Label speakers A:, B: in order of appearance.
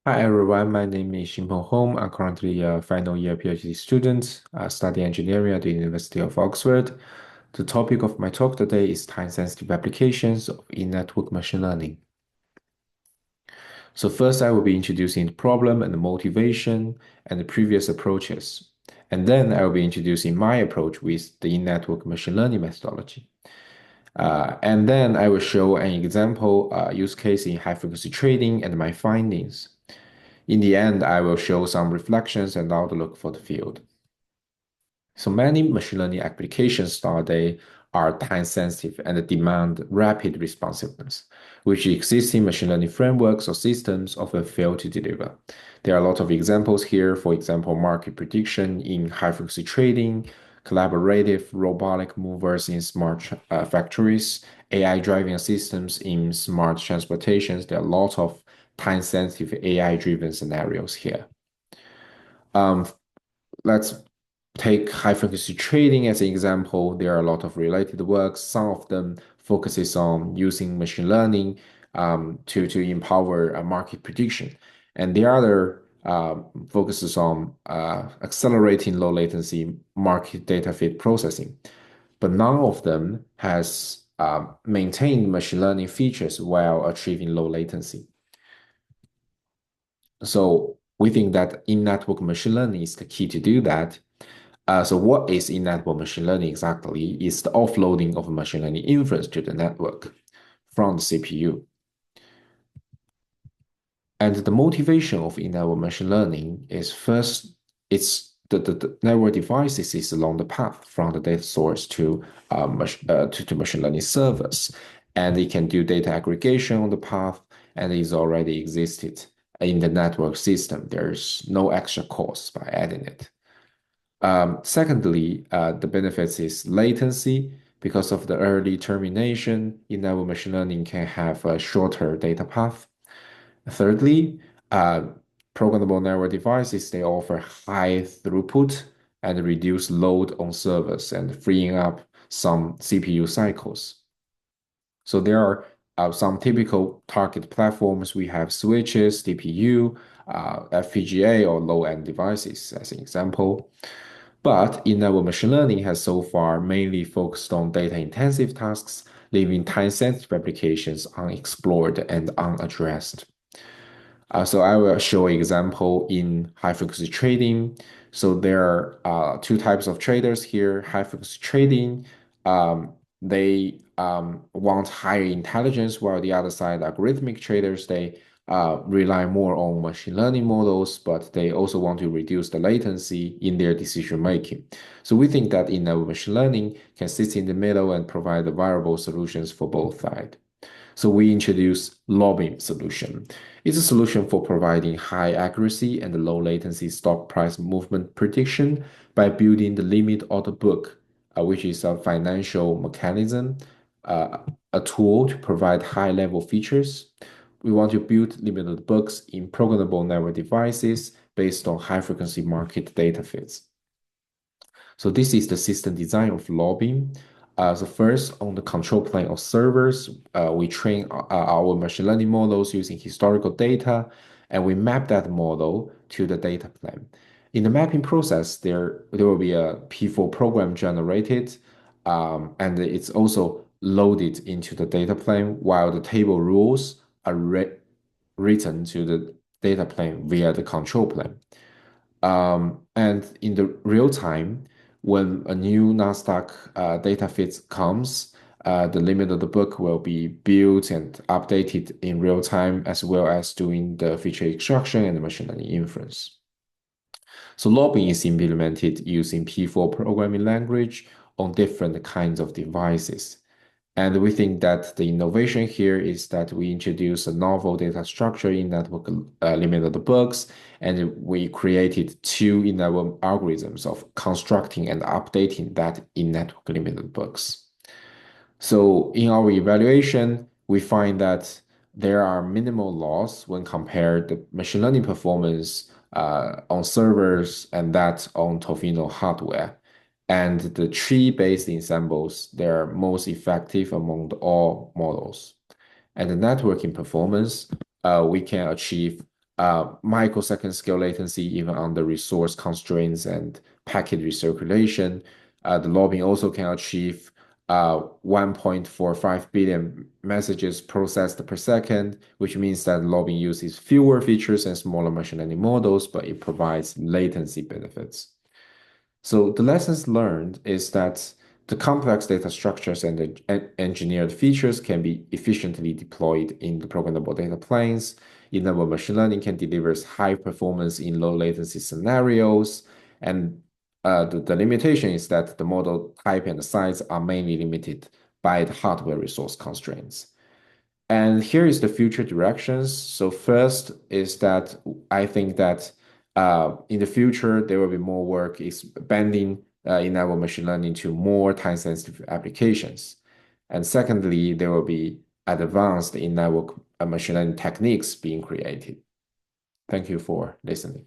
A: Hi everyone, my name is Xinpeng Hong. I'm currently a final year PhD student, studying engineering at the University of Oxford. The topic of my talk today is time-sensitive applications of in-network machine learning. So first, I will be introducing the problem and the motivation and the previous approaches. And then I will be introducing my approach with the in-network machine learning methodology. And then I will show an example use case in high-frequency trading and my findings. In the end, I will show some reflections and outlook for the field. So many machine learning applications nowadays are time sensitive and demand rapid responsiveness, which existing machine learning frameworks or systems often fail to deliver. There are a lot of examples here, for example, market prediction in high frequency trading, collaborative robotic movers in smart factories, AI driving systems in smart transportations. There are a lot of time sensitive AI driven scenarios here. Um, let's take high frequency trading as an example. There are a lot of related works. Some of them focuses on using machine learning to empower market prediction, and the other focuses on accelerating low latency market data feed processing. But none of them has maintained machine learning features while achieving low latency. So we think that in-network machine learning is the key to do that. So what is in-network machine learning exactly? It's the offloading of machine learning inference to the network from the CPU. And the motivation of in-network machine learning is first, it's the network devices is along the path from the data source to machine learning servers. And it can do data aggregation on the path and is already existed in the network system. There's no extra cost by adding it. Secondly, the benefits is latency. Because of the early termination, in-network machine learning can have a shorter data path. Thirdly, programmable network devices, they offer high throughput and reduce load on servers and freeing up some CPU cycles. So there are some typical target platforms. We have switches, DPU, FPGA, or low-end devices as an example. But in-network machine learning has so far mainly focused on data-intensive tasks, leaving time-sensitive applications unexplored and unaddressed. So I will show an example in high-frequency trading. So there are two types of traders here. High-frequency trading, they want higher intelligence, while the other side, algorithmic traders, they rely more on machine learning models, but they also want to reduce the latency in their decision making. So we think that in-network machine learning can sit in the middle and provide the viable solutions for both sides. So we introduce lobbying solution. It's a solution for providing high accuracy and low latency stock price movement prediction by building the limit order book, which is a financial mechanism, a tool to provide high-level features. We want to build limited books in programmable network devices based on high-frequency market data feeds. So this is the system design of lobbying. So first, on the control plane of servers, we train our machine learning models using historical data, and we map that model to the data plane. In the mapping process, there will be a P4 program generated, and it's also loaded into the data plane, while the table rules are written to the data plane via the control plane. And in the real time, when a new NASDAQ data feed comes, the limit of the book will be built and updated in real time, as well as doing the feature extraction and the machine learning inference. So lobbying is implemented using P4 programming language on different kinds of devices. And we think that the innovation here is that we introduce a novel data structure in network limited books, and we created two in-network algorithms of constructing and updating that in-network limited books. So in our evaluation, we find that there are minimal loss when compared the machine learning performance on servers and that on Tofino hardware. And the tree-based ensembles, they're most effective among all models. And the networking performance, we can achieve microsecond scale latency even under resource constraints and packet recirculation. The lobbying also can achieve 1.45 billion messages processed per second, which means that lobbying uses fewer features and smaller machine learning models, but it provides latency benefits. So the lessons learned is that the complex data structures and the engineered features can be efficiently deployed in the programmable data planes. Enable machine learning can deliver high performance in low latency scenarios. And the limitation is that the model type and size are mainly limited by the hardware resource constraints. And here is the future directions. So first is that I think that in the future, there will be more work expanding in-level machine learning to more time-sensitive applications. And secondly, there will be advanced in-level machine learning techniques being created. Thank you for listening.